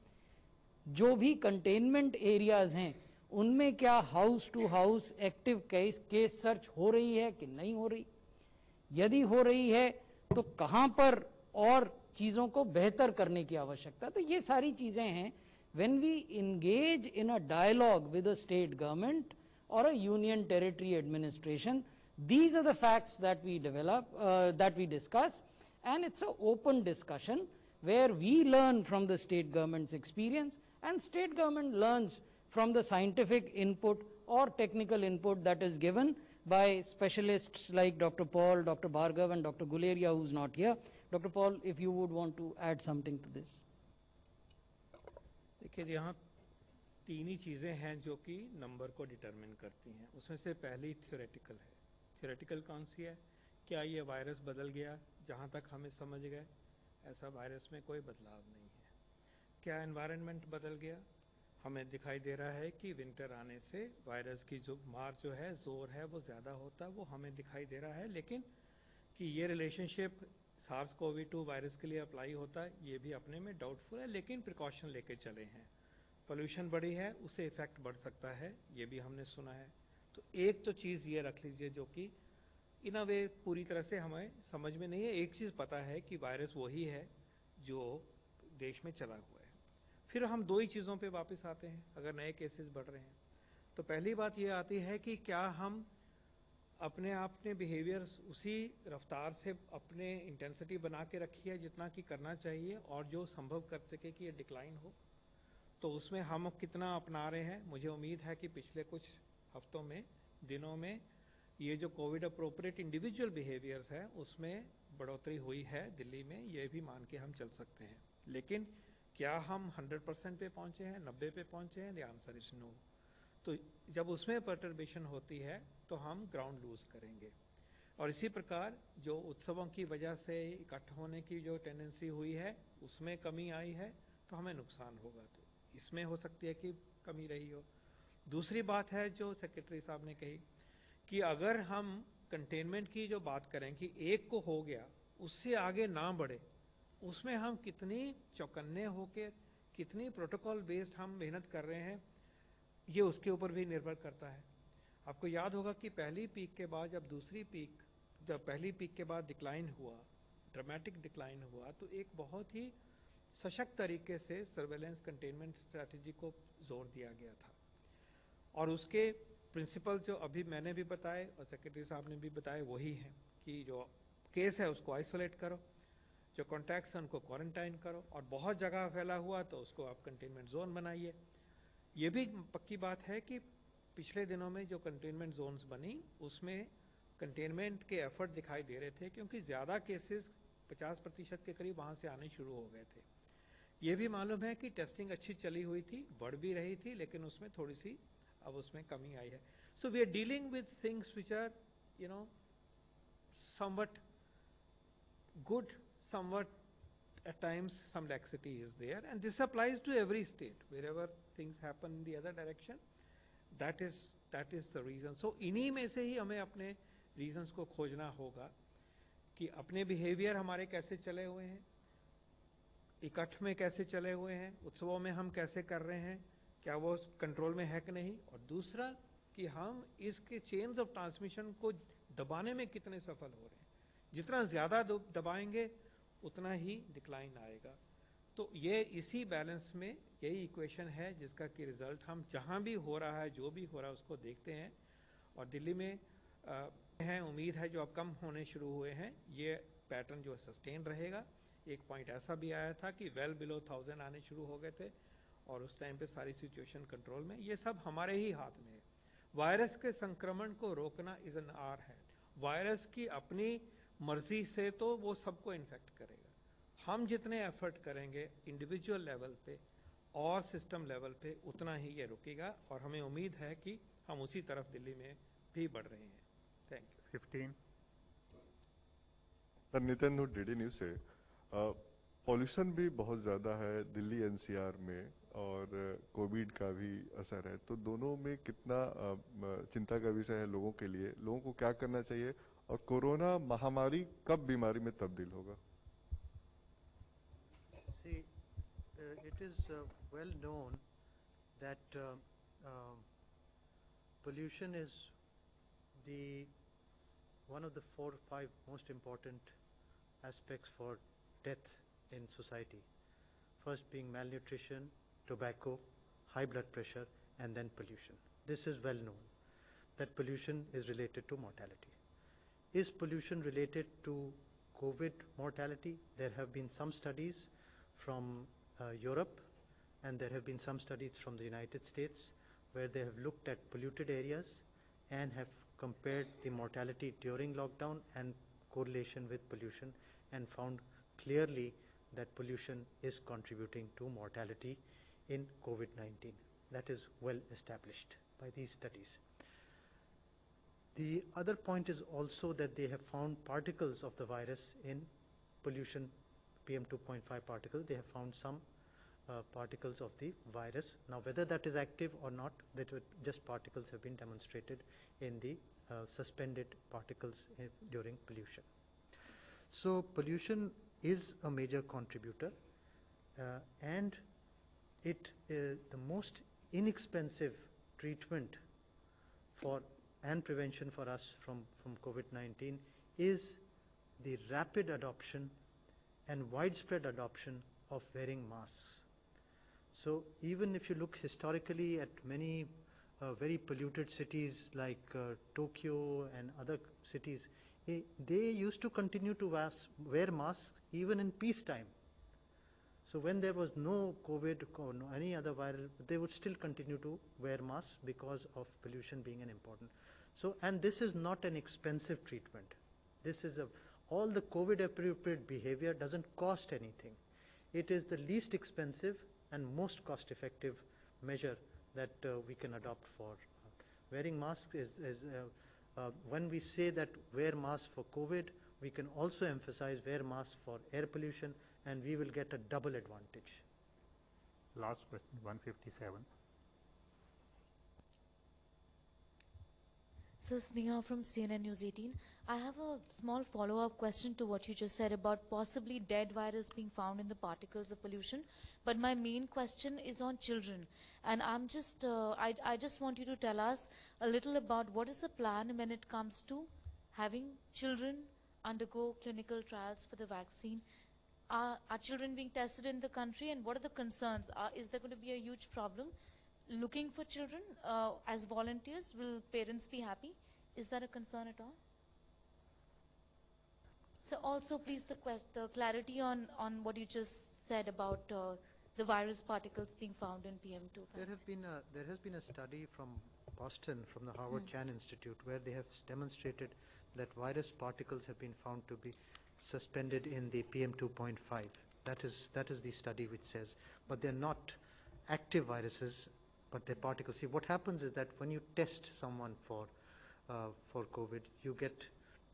जो भी कंटेनमेंट एरियाज हैं उनमें क्या house to house active case search हो रही है कि नहीं हो रही. यदि हो रही है तो कहां पर और चीजों को बेहतर करने की आवश्यकता. तो ये सारी चीजें हैं. When we engage in a dialogue with a state government or a union territory administration, these are the facts that we develop, that we discuss, and it's an open discussion where we learn from the state government's experience and state government learns from the scientific input or technical input that is given by specialists like Dr. Paul, Dr. Bhargav and Dr. Guleria, who's not here. Dr. Paul, if you would want to add something to this. देखिए, यहाँ तीन ही चीज़ें हैं जो कि number को determine करती हैं. उसमें से पहली थ्योरेटिकल है. थ्योरेटिकल कौन सी है? क्या ये वायरस बदल गया? जहाँ तक हमें समझ गए ऐसा वायरस में कोई बदलाव नहीं है. क्या एनवायरनमेंट बदल गया? हमें दिखाई दे रहा है कि विंटर आने से वायरस की जो मार जो है, जोर है, वो ज़्यादा होता है, वो हमें दिखाई दे रहा है. लेकिन कि ये रिलेशनशिप SARS-CoV-2 वायरस के लिए अप्लाई होता है, ये भी अपने में डाउटफुल है. लेकिन प्रिकॉशन लेके चले हैं. पोल्यूशन बढ़ी है, उससे इफेक्ट बढ़ सकता है, ये भी हमने सुना है. तो एक तो चीज़ ये रख लीजिए जो कि इन अ वे पूरी तरह से हमें समझ में नहीं है. एक चीज़ पता है कि वायरस वही है जो देश में चला हुआ है. फिर हम दो ही चीज़ों पे वापस आते हैं. अगर नए केसेस बढ़ रहे हैं तो पहली बात ये आती है कि क्या हम अपने बिहेवियर्स उसी रफ्तार से अपने इंटेंसिटी बना के रखी है जितना कि करना चाहिए और जो संभव कर सके कि ये डिक्लाइन हो, तो उसमें हम कितना अपना रहे हैं. मुझे उम्मीद है कि पिछले कुछ हफ्तों में, दिनों में ये जो कोविड अप्रोप्रिएट इंडिविजुअल बिहेवियर्स है उसमें बढ़ोतरी हुई है दिल्ली में, ये भी मान के हम चल सकते हैं. लेकिन क्या हम 100% पे पहुंचे हैं, 90 पे पहुंचे हैं? The answer is no. तो जब उसमें परटर्बेशन होती है तो हम ग्राउंड लूज करेंगे. और इसी प्रकार जो उत्सवों की वजह से इकट्ठा होने की जो टेंडेंसी हुई है उसमें कमी आई है तो हमें नुकसान होगा. तो इसमें हो सकती है कि कमी रही हो. दूसरी बात है जो सेक्रेटरी साहब ने कही कि अगर हम कंटेनमेंट की जो बात करें कि एक को हो गया उससे आगे ना बढ़े, उसमें हम कितनी चौकन्ने होकर कितनी प्रोटोकॉल बेस्ड हम मेहनत कर रहे हैं, ये उसके ऊपर भी निर्भर करता है. आपको याद होगा कि पहली पीक के बाद जब पहली पीक के बाद डिक्लाइन हुआ, ड्रामेटिक डिक्लाइन हुआ, तो एक बहुत ही सशक्त तरीके से सर्वेलेंस कंटेनमेंट स्ट्रैटेजी को जोर दिया गया था. और उसके प्रिंसिपल जो अभी मैंने भी बताए और सेक्रेटरी साहब ने भी बताए वही हैं कि जो केस है उसको आइसोलेट करो, जो कॉन्टैक्ट्स हैं उनको क्वारंटाइन करो, और बहुत जगह फैला हुआ तो उसको आप कंटेनमेंट जोन बनाइए. ये भी पक्की बात है कि पिछले दिनों में जो कंटेनमेंट जोन्स बनी उसमें कंटेनमेंट के एफर्ट दिखाई दे रहे थे क्योंकि ज़्यादा केसेस 50% के करीब वहाँ से आने शुरू हो गए थे. ये भी मालूम है कि टेस्टिंग अच्छी चली हुई थी, बढ़ भी रही थी, लेकिन उसमें थोड़ी सी अब उसमें कमी आई है. So we are dealing with things which are somewhat good, somewhat at times some laxity is there, and this applies to every state. Wherever things happen in the other direction, that is the reason. So इन्हीं में से ही हमें अपने reasons को खोजना होगा कि अपने behavior हमारे कैसे चले हुए हैं, इकट्ठ में कैसे चले हुए हैं, उत्सवों में हम कैसे कर रहे हैं, क्या वो कंट्रोल में है कि नहीं, और दूसरा कि हम इसके चेन्स ऑफ ट्रांसमिशन को दबाने में कितने सफल हो रहे हैं. जितना ज्यादा दबाएंगे उतना ही डिक्लाइन आएगा. तो ये इसी बैलेंस में यही इक्वेशन है जिसका कि रिजल्ट हम जहां भी हो रहा है, जो भी हो रहा है, उसको देखते हैं. और दिल्ली में है, उम्मीद है जो अब कम होने शुरू हुए हैं, ये पैटर्न जो सस्टेन रहेगा. एक पॉइंट ऐसा भी आया था कि वेल बिलो 1000 आने शुरू हो गए थे और उस टाइम पे सारी सिचुएशन कंट्रोल में. ये सब हमारे ही हाथ में है. वायरस के संक्रमण को रोकना is an hour hand. Virus की अपनी मर्जी से तो वो सबको इन्फेक्ट करेगा. हम जितने एफर्ट करेंगे इंडिविजुअल लेवल पे और सिस्टम लेवल पे, उतना ही ये रुकेगा. और हमें उम्मीद है कि हम उसी तरफ दिल्ली में भी बढ़ रहे हैं. Thank you. 15. सर, नितिन नु डीडी न्यूज से. पॉल्यूशन भी बहुत ज़्यादा है दिल्ली एनसीआर में और कोविड का भी असर है, तो दोनों में कितना चिंता का विषय है लोगों के लिए. लोगों को क्या करना चाहिए और कोरोना महामारी कब बीमारी में तब्दील होगा? See, it is well known that pollution is one of the 4 or 5 most important aspects for death in society. First being malnutrition, tobacco, high blood pressure, and then pollution. This is well known that pollution is related to mortality. Is pollution related to COVID mortality? There have been some studies from Europe, and there have been some studies from the United States where they have looked at polluted areas and have compared the mortality during lockdown and correlation with pollution, and found clearly that pollution is contributing to mortality in COVID-19. That is well established by these studies. The other point is also that they have found particles of the virus in pollution, PM2.5 particle. They have found some particles of the virus. Now, whether that is active or not, that just particles have been demonstrated in the suspended particles during pollution. So pollution is a major contributor, and the most inexpensive treatment for and prevention for us from COVID-19 is the rapid adoption and widespread adoption of wearing masks. So even if you look historically at many very polluted cities like Tokyo and other cities, they used to continue to wear masks even in peacetime. So when there was no COVID or no any other viral, they would still continue to wear masks because of pollution being an important. So, and this is not an expensive treatment. This is all the COVID appropriate behavior doesn't cost anything. It is the least expensive and most cost effective measure that we can adopt for wearing masks. When we say that wear masks for COVID, we can also emphasize wear masks for air pollution, and we will get a double advantage. Last question, 157. So Sneha from CNN News 18. I have a small follow-up question to what you just said about possibly dead virus being found in the particles of pollution. But my main question is on children. And I'm just, I just want you to tell us a little about what is the plan when it comes to having children undergo clinical trials for the vaccine. Are children being tested in the country, and what are the concerns? Is there going to be a huge problem looking for children as volunteers? Will parents be happy? Is that a concern at all? So also please the clarity on what you just said about the virus particles being found in PM2. There has been a study from Boston, from the Harvard Chan Institute, where they have demonstrated that virus particles have been found to be suspended in the PM2.5. That is the study which says, but they're not active viruses, but they're particles. See, what happens is that when you test someone for COVID, you get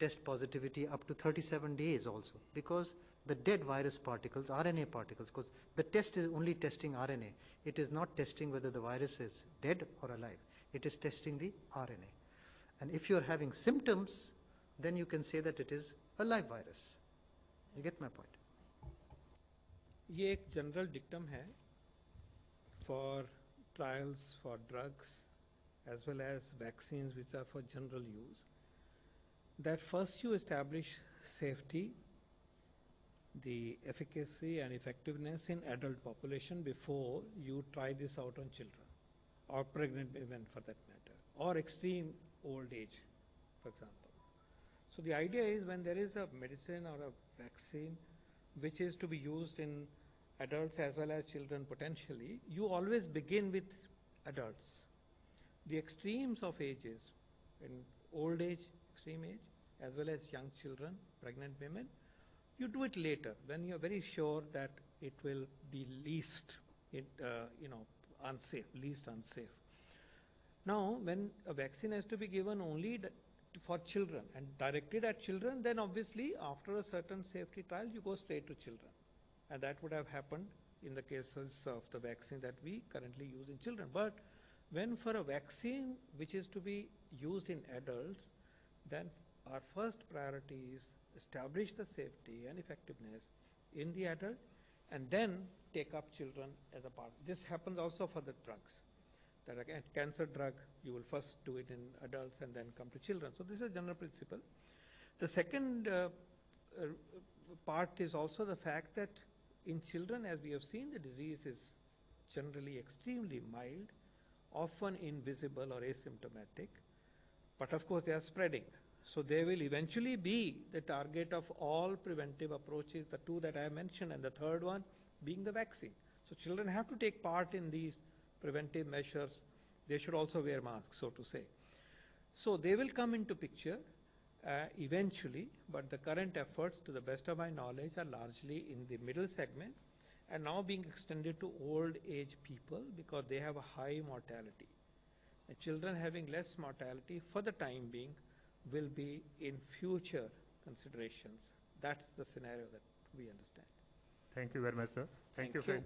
test positivity up to 37 days also, because the dead virus particles, RNA particles, because the test is only testing RNA. It is not testing whether the virus is dead or alive. It is testing the RNA. And if you are having symptoms, then you can say that it is a live virus. You get my point? ये एक general dictum है for trials for drugs as well as vaccines which are for general use, that first you establish safety, the efficacy and effectiveness in adult population before you try this out on children or pregnant women for that matter, or extreme old age, for example. So the idea is when there is a medicine or a vaccine which is to be used in adults as well as children potentially, you always begin with adults. The extremes of ages, in old age, extreme age, as well as young children, pregnant women, you do it later when you're very sure that it will be least, unsafe, least unsafe. Now, when a vaccine has to be given only for children and directed at children, then obviously after a certain safety trial, you go straight to children. And that would have happened in the cases of the vaccine that we currently use in children. But when for a vaccine which is to be used in adults, then our first priority is establish the safety and effectiveness in the adult and then take up children as a part. This happens also for the drugs. That a cancer drug, you will first do it in adults and then come to children. So this is a general principle. The second part is also the fact that in children, as we have seen, the disease is generally extremely mild, often invisible or asymptomatic, but of course they are spreading. So they will eventually be the target of all preventive approaches, the two that I mentioned, and the third one being the vaccine. So children have to take part in these preventive measures. They should also wear masks, so to say. So they will come into picture eventually, but the current efforts, to the best of my knowledge, are largely in the middle segment and now being extended to old age people because they have a high mortality. And children having less mortality for the time being will be in future considerations. That's the scenario that we understand. Thank you very much, sir. Thank you, friends.